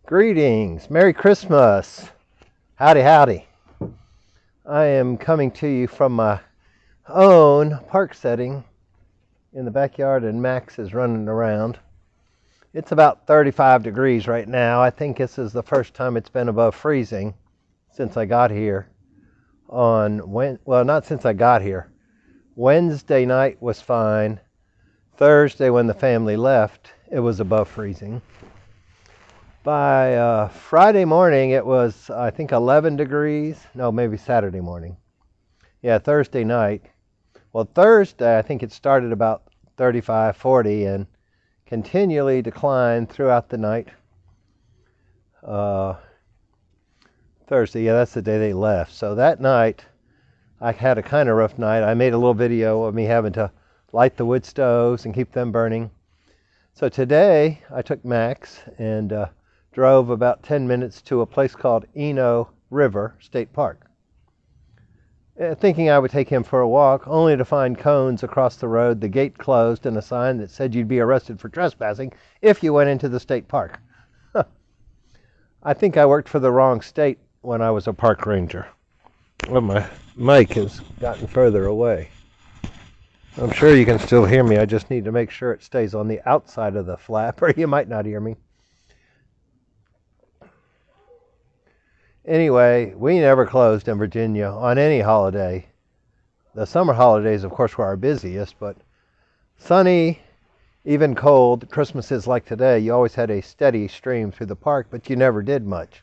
Greetings, Merry Christmas, howdy howdy. I am coming to you from my own park setting in the backyard, and Max is running around. It's about 35 degrees right now. I think this is the first time it's been above freezing since I got here not since I got here. Wednesday night was fine. Thursday, when the family left, it was above freezing. By Friday morning, it was, I think, 11 degrees. No, maybe Saturday morning. Yeah, Thursday night. Well, Thursday, I think it started about 35, 40 and continually declined throughout the night. Thursday, yeah, that's the day they left. So that night, I had a kind of rough night. I made a little video of me having to light the wood stoves and keep them burning. So today, I took Max and drove about 10 minutes to a place called Eno River State Park, thinking I would take him for a walk, only to find cones across the road, the gate closed, and a sign that said you'd be arrested for trespassing if you went into the state park. I think I worked for the wrong state when I was a park ranger. Well, my mic has gotten further away. I'm sure you can still hear me. I just need to make sure it stays on the outside of the flap, or you might not hear me. Anyway, we never closed in Virginia on any holiday. The summer holidays, of course, were our busiest, but sunny, even cold, Christmases like today, you always had a steady stream through the park, but you never did much.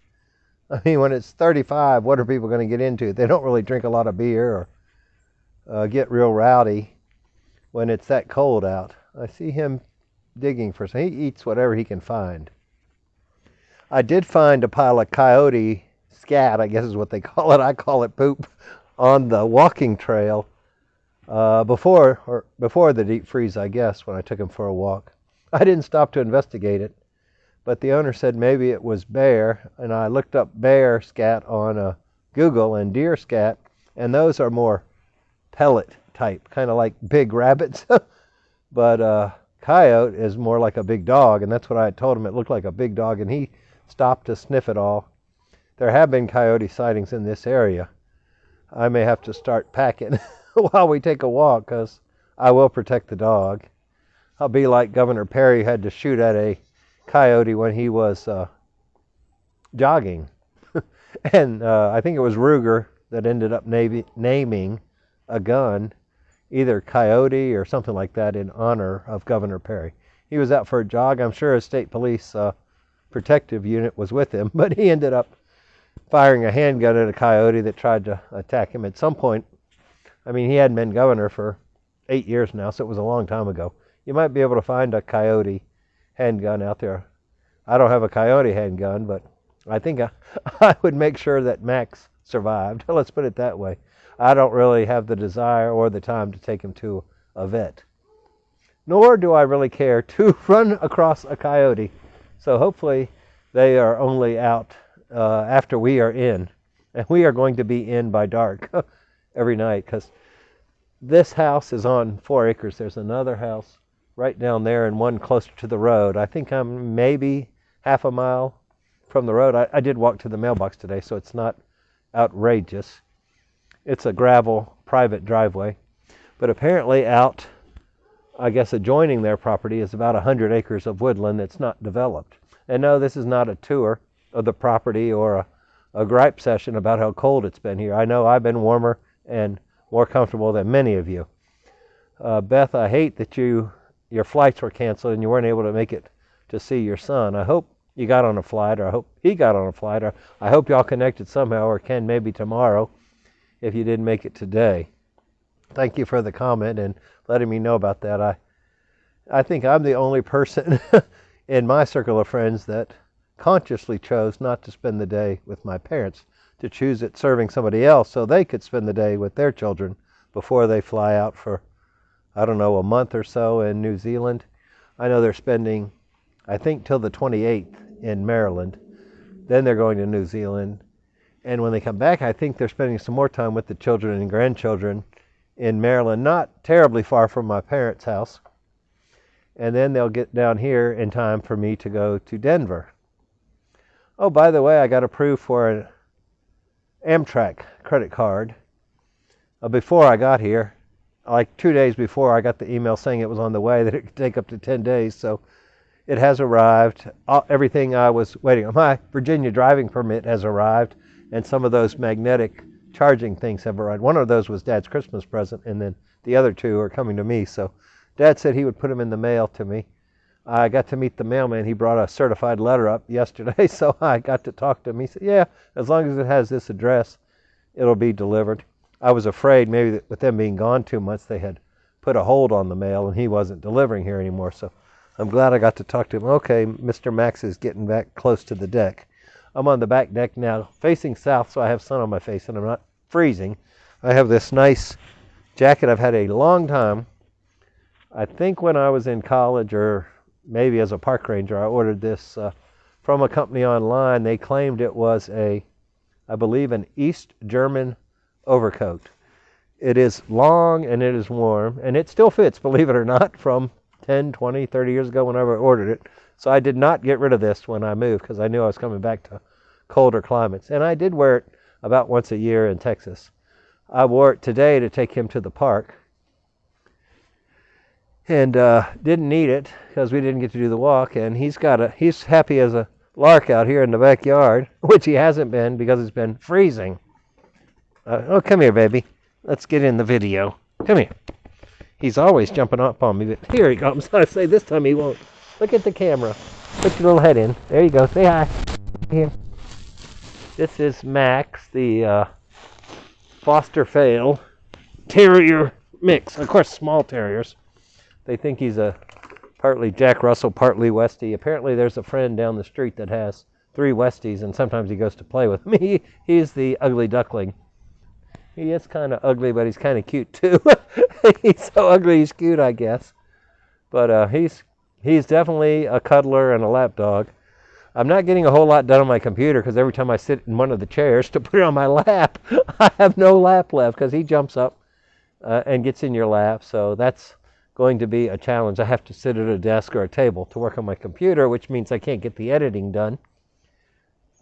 I mean, when it's 35, what are people going to get into? They don't really drink a lot of beer or get real rowdy when it's that cold out. I see him digging for something. He eats whatever he can find. I did find a pile of coyote scat, I guess is what they call it. I call it poop, on the walking trail before the deep freeze, I guess, when I took him for a walk. I didn't stop to investigate it, but the owner said maybe it was bear, and I looked up bear scat on Google and deer scat, and those are more pellet type, kind of like big rabbits. But coyote is more like a big dog, and that's what I had told him. It looked like a big dog, and he stopped to sniff it all. There have been coyote sightings in this area. I may have to start packing while we take a walk, because I will protect the dog. I'll be like Governor Perry had to shoot at a coyote when he was jogging. And I think it was Ruger that ended up naming a gun, either Coyote or something like that, in honor of Governor Perry. He was out for a jog. I'm sure his state police protective unit was with him, but he ended up firing a handgun at a coyote that tried to attack him at some point. I mean, he hadn't been governor for 8 years now, so it was a long time ago. You might be able to find a coyote handgun out there. I don't have a coyote handgun, but I think I would make sure that Max survived. Let's put it that way. I don't really have the desire or the time to take him to a vet. Nor do I really care to run across a coyote. So hopefully they are only out after we are in. And we are going to be in by dark every night, because this house is on 4 acres. There's another house right down there and one closer to the road. I think I'm maybe half a mile from the road. I did walk to the mailbox today, so it's not outrageous. It's a gravel private driveway. But apparently out, I guess, adjoining their property is about 100 acres of woodland that's not developed. And no, this is not a tour of the property or a gripe session about how cold it's been here. I know I've been warmer and more comfortable than many of you. Beth, I hate that your flights were canceled and you weren't able to make it to see your son. I hope you got on a flight, or I hope he got on a flight, or I hope y'all connected somehow, or can maybe tomorrow if you didn't make it today. Thank you for the comment and letting me know about that. I think I'm the only person in my circle of friends that consciously chose not to spend the day with my parents, to choose it serving somebody else so they could spend the day with their children before they fly out for, I don't know, a month or so in New Zealand. I know they're spending, I think, till the 28th in Maryland. Then they're going to New Zealand. And when they come back, I think they're spending some more time with the children and grandchildren in Maryland, not terribly far from my parents' house. And then they'll get down here in time for me to go to Denver. Oh, by the way, I got approved for an Amtrak credit card before I got here. Like 2 days before, I got the email saying it was on the way, that it could take up to 10 days. So it has arrived. Everything I was waiting on. My Virginia driving permit has arrived, and some of those magnetic charging things have arrived. One of those was Dad's Christmas present, and then the other two are coming to me. So Dad said he would put them in the mail to me. I got to meet the mailman. He brought a certified letter up yesterday, so I got to talk to him. He said, yeah, as long as it has this address, it'll be delivered. I was afraid maybe that with them being gone 2 months, they had put a hold on the mail, and he wasn't delivering here anymore. So I'm glad I got to talk to him. Okay, Mr. Max is getting back close to the deck. I'm on the back deck now, facing south, so I have sun on my face, and I'm not freezing. I have this nice jacket I've had a long time. I think when I was in college, or maybe as a park ranger, I ordered this from a company online. They claimed it was I believe, an East German overcoat. It is long and it is warm, and it still fits, believe it or not, from 10, 20, 30 years ago whenever I ordered it. So I did not get rid of this when I moved because I knew I was coming back to colder climates. And I did wear it about once a year in Texas. I wore it today to take him to the park, and didn't need it because we didn't get to do the walk. And he's happy as a lark out here in the backyard, which he hasn't been because it's been freezing. Oh, come here, baby. Let's get in the video. Come here. He's always jumping up on me, but here he comes. I say this time he won't. Look at the camera. Put your little head in. There you go. Say hi. Here. This is Max, the Foster Fail Terrier mix. Of course, small terriers. They think he's a partly Jack Russell, partly Westie. Apparently there's a friend down the street that has 3 Westies, and sometimes he goes to play with me. He's the ugly duckling. He is kind of ugly, but he's kind of cute too. He's so ugly he's cute, I guess. But he's definitely a cuddler and a lap dog. I'm not getting a whole lot done on my computer because every time I sit in one of the chairs to put it on my lap, I have no lap left because he jumps up and gets in your lap. So that's going to be a challenge. I have to sit at a desk or a table to work on my computer, which means I can't get the editing done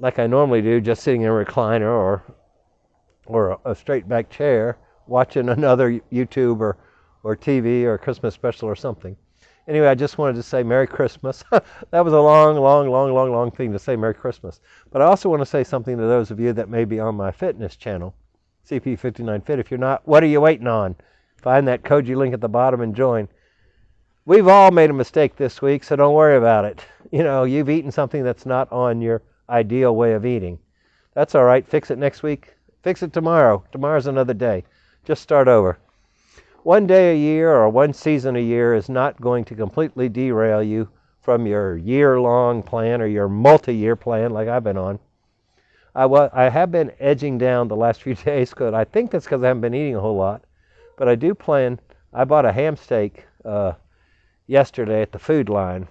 like I normally do, just sitting in a recliner or a straight back chair watching another YouTube or TV or Christmas special or something. Anyway, I just wanted to say Merry Christmas. That was a long thing to say Merry Christmas. But I also want to say something to those of you that may be on my fitness channel, CP59 Fit. If you're not, what are you waiting on? Find that Koji link at the bottom and join. We've all made a mistake this week, so don't worry about it. You know, you've eaten something that's not on your ideal way of eating. That's all right. Fix it next week. Fix it tomorrow. Tomorrow's another day. Just start over. One day a year or one season a year is not going to completely derail you from your year-long plan or your multi-year plan like I've been on. I have been edging down the last few days because I think that's because I haven't been eating a whole lot. But I do plan. I bought a ham steak yesterday at the food line.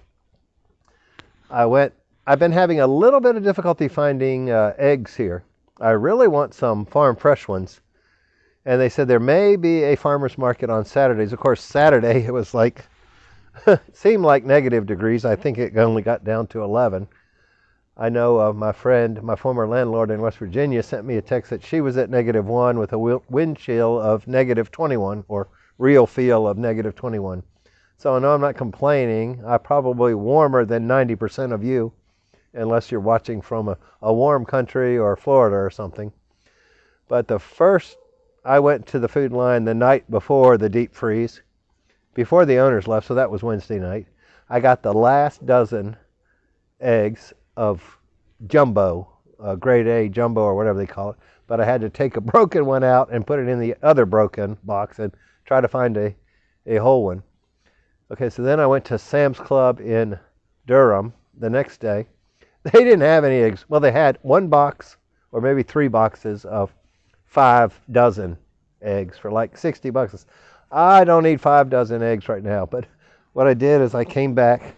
I've been having a little bit of difficulty finding eggs here. I really want some farm fresh ones. And they said there may be a farmer's market on Saturdays. Of course, Saturday it was like, seemed like negative degrees. I think it only got down to 11. I know my friend, my former landlord in West Virginia, sent me a text that she was at -1 with a wind chill of -21, or real feel of -21. So I know I'm not complaining. I'm probably warmer than 90% of you, unless you're watching from a warm country or Florida or something. But I went to the food line the night before the deep freeze, before the owners left, so that was Wednesday night. I got the last dozen eggs of jumbo, grade A jumbo or whatever they call it, but I had to take a broken one out and put it in the other broken box and try to find a whole one. Okay, so then I went to Sam's Club in Durham the next day. They didn't have any eggs. Well, they had 1 box or maybe 3 boxes of 5 dozen eggs for like $60. I don't need 5 dozen eggs right now, but what I did is I came back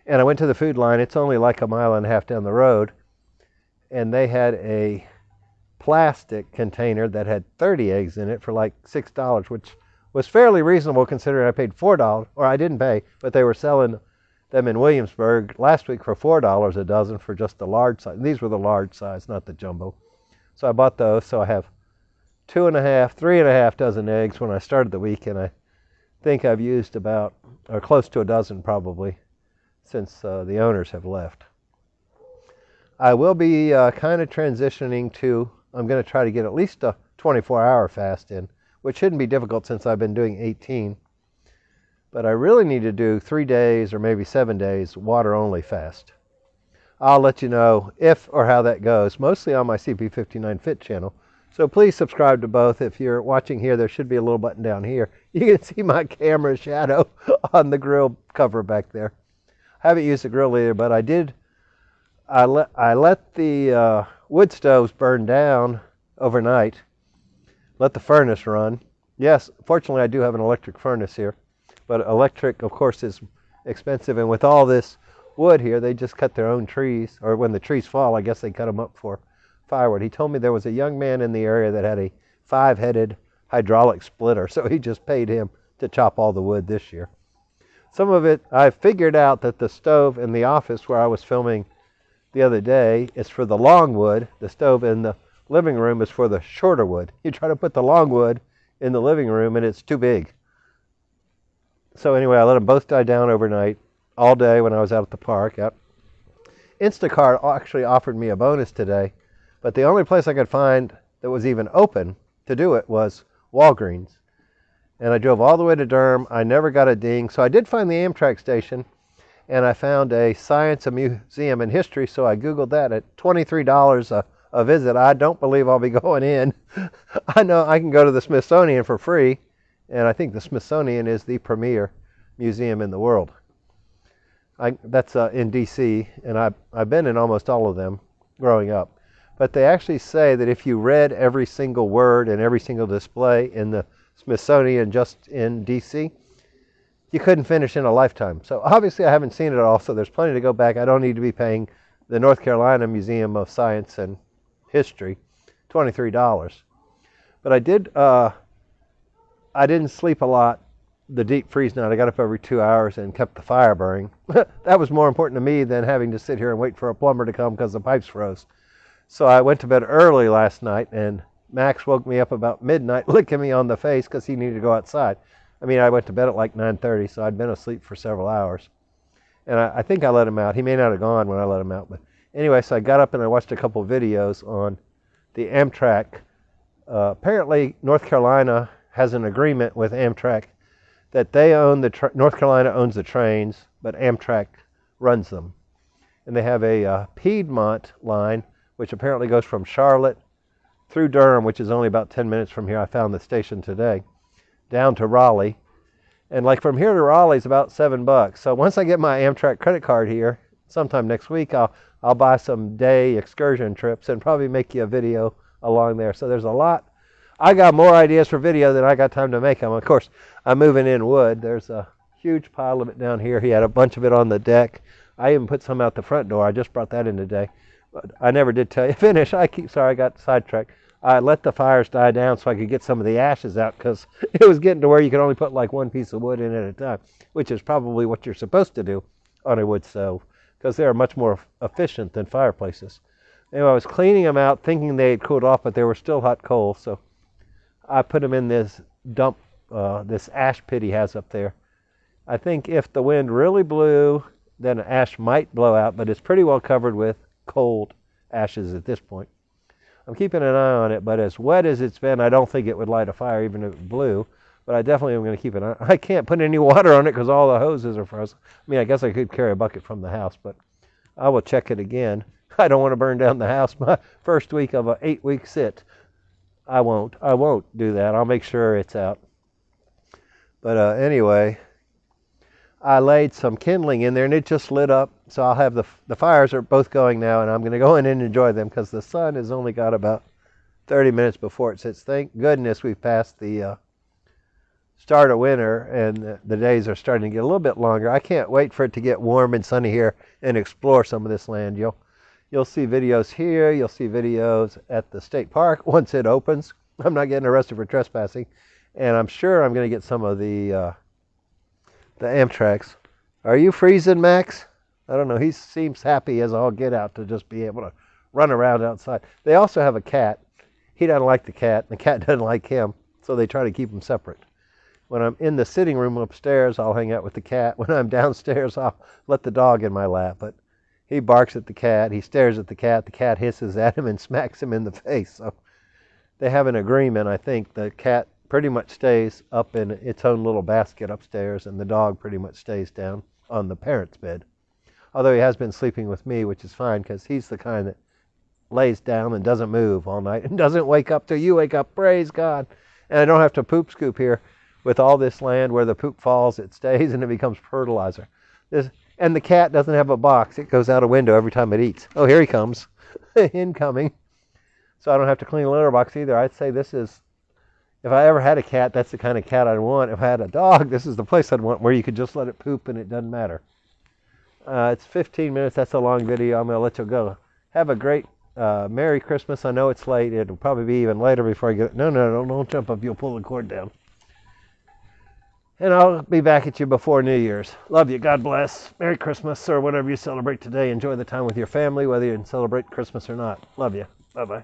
and I went to the food line. It's only like 1.5 miles down the road, and they had a plastic container that had 30 eggs in it for like $6, which was fairly reasonable considering I paid $4, or I didn't pay, but they were selling them in Williamsburg last week for $4 a dozen for just the large size. These were the large size, not the jumbo. So I bought those. So I have 2.5, 3.5 dozen eggs when I started the week, and I think I've used about, or close to a dozen probably, since the owners have left. I will be kind of transitioning to, I'm going to try to get at least a 24-hour fast in, which shouldn't be difficult since I've been doing 18. But I really need to do 3 days or maybe 7 days water-only fast. I'll let you know if or how that goes, mostly on my CP59 Fit channel. So please subscribe to both. If you're watching here, there should be a little button down here. You can see my camera shadow on the grill cover back there. I haven't used the grill either, but I let the wood stoves burn down overnight. Let the furnace run. Yes, fortunately I do have an electric furnace here, but electric, of course, is expensive. And with all this wood here, they just cut their own trees, or when the trees fall, I guess they cut them up for firewood. He told me there was a young man in the area that had a 5-headed hydraulic splitter, so he just paid him to chop all the wood this year. Some of it, I figured out that the stove in the office where I was filming the other day is for the long wood. The stove in the living room is for the shorter wood. You try to put the long wood in the living room and it's too big. So anyway, I let them both die down overnight, all day when I was out at the park. Instacart actually offered me a bonus today, but the only place I could find that was even open to do it was Walgreens. And I drove all the way to Durham. I never got a ding. So I did find the Amtrak station, and I found a science, a museum, and history. So I Googled that at $23 a visit. I don't believe I'll be going in. I know I can go to the Smithsonian for free, and I think the Smithsonian is the premier museum in the world. That's in D.C., and I've been in almost all of them growing up. But they actually say that if you read every single word and every single display in the Smithsonian just in D.C., you couldn't finish in a lifetime. So obviously I haven't seen it all, so there's plenty to go back. I don't need to be paying the North Carolina Museum of Science and History $23. But I didn't sleep a lot the deep freeze night. I got up every 2 hours and kept the fire burning. That was more important to me than having to sit here and wait for a plumber to come because the pipes froze. So I went to bed early last night, and Max woke me up about midnight licking me on the face because he needed to go outside. I mean, I went to bed at like 9:30, so I'd been asleep for several hours. And I think I let him out. He may not have gone when I let him out. But anyway, so I got up and I watched a couple of videos on the Amtrak. Apparently, North Carolina has an agreement with Amtrak that they own North Carolina owns the trains, but Amtrak runs them. And they have a Piedmont line, which apparently goes from Charlotte through Durham, which is only about 10 minutes from here. I found the station today, down to Raleigh. And like from here to Raleigh is about $7. So once I get my Amtrak credit card here, sometime next week, I'll buy some day excursion trips and probably make you a video along there. So there's a lot. I got more ideas for video than I got time to make them. Of course, I'm moving in wood. There's a huge pile of it down here. He had a bunch of it on the deck. I even put some out the front door. I just brought that in today. But I never did tell you. Finish. Sorry, I got sidetracked. I let the fires die down so I could get some of the ashes out because it was getting to where you could only put like one piece of wood in at a time, which is probably what you're supposed to do on a wood stove because they are much more efficient than fireplaces. Anyway, I was cleaning them out thinking they had cooled off, but they were still hot coal. So I put them in this dump, this ash pit he has up there. I think if the wind really blew, then ash might blow out, but it's pretty well covered with cold ashes at this point. I'm keeping an eye on it, but as wet as it's been, I don't think it would light a fire even if it blew. But I definitely am going to keep an eye. I can't put any water on it because all the hoses are frozen. I mean, I guess I could carry a bucket from the house, but I will check it again. I don't want to burn down the house my first week of an 8-week sit. I won't do that. I'll make sure it's out. But anyway, I laid some kindling in there and it just lit up. So I'll have the fires are both going now, and I'm going to go in and enjoy them because the sun has only got about 30 minutes before it sets. Thank goodness we've passed the start of winter and the days are starting to get a little bit longer. I can't wait for it to get warm and sunny here and explore some of this land. You'll see videos here. You'll see videos at the state park once it opens. I'm not getting arrested for trespassing, and I'm sure I'm going to get some of the Amtrak's Are you freezing, Max? I don't know. He seems happy as all get out to just be able to run around outside. They also have a cat. He doesn't like the cat, and the cat doesn't like him, so they try to keep them separate. When I'm in the sitting room upstairs, I'll hang out with the cat. When I'm downstairs, I'll let the dog in my lap. But he barks at the cat. He stares at the cat. The cat hisses at him and smacks him in the face. So they have an agreement, I think. The cat pretty much stays up in its own little basket upstairs, and the dog pretty much stays down on the parents' bed. Although he has been sleeping with me, which is fine because he's the kind that lays down and doesn't move all night and doesn't wake up till you wake up. Praise God. And I don't have to poop scoop here. With all this land where the poop falls, it stays and it becomes fertilizer. And the cat doesn't have a box. It goes out a window every time it eats. Oh, here he comes. Incoming. So I don't have to clean a litter box either. I'd say this is, if I ever had a cat, that's the kind of cat I'd want. If I had a dog, this is the place I'd want where you could just let it poop and it doesn't matter. It's 15 minutes. That's a long video. I'm going to let you go. Have a great Merry Christmas. I know it's late. It'll probably be even later before I get... No, don't jump up. You'll pull the cord down. And I'll be back at you before New Year's. Love you. God bless. Merry Christmas or whatever you celebrate today. Enjoy the time with your family, whether you celebrate Christmas or not. Love you. Bye-bye.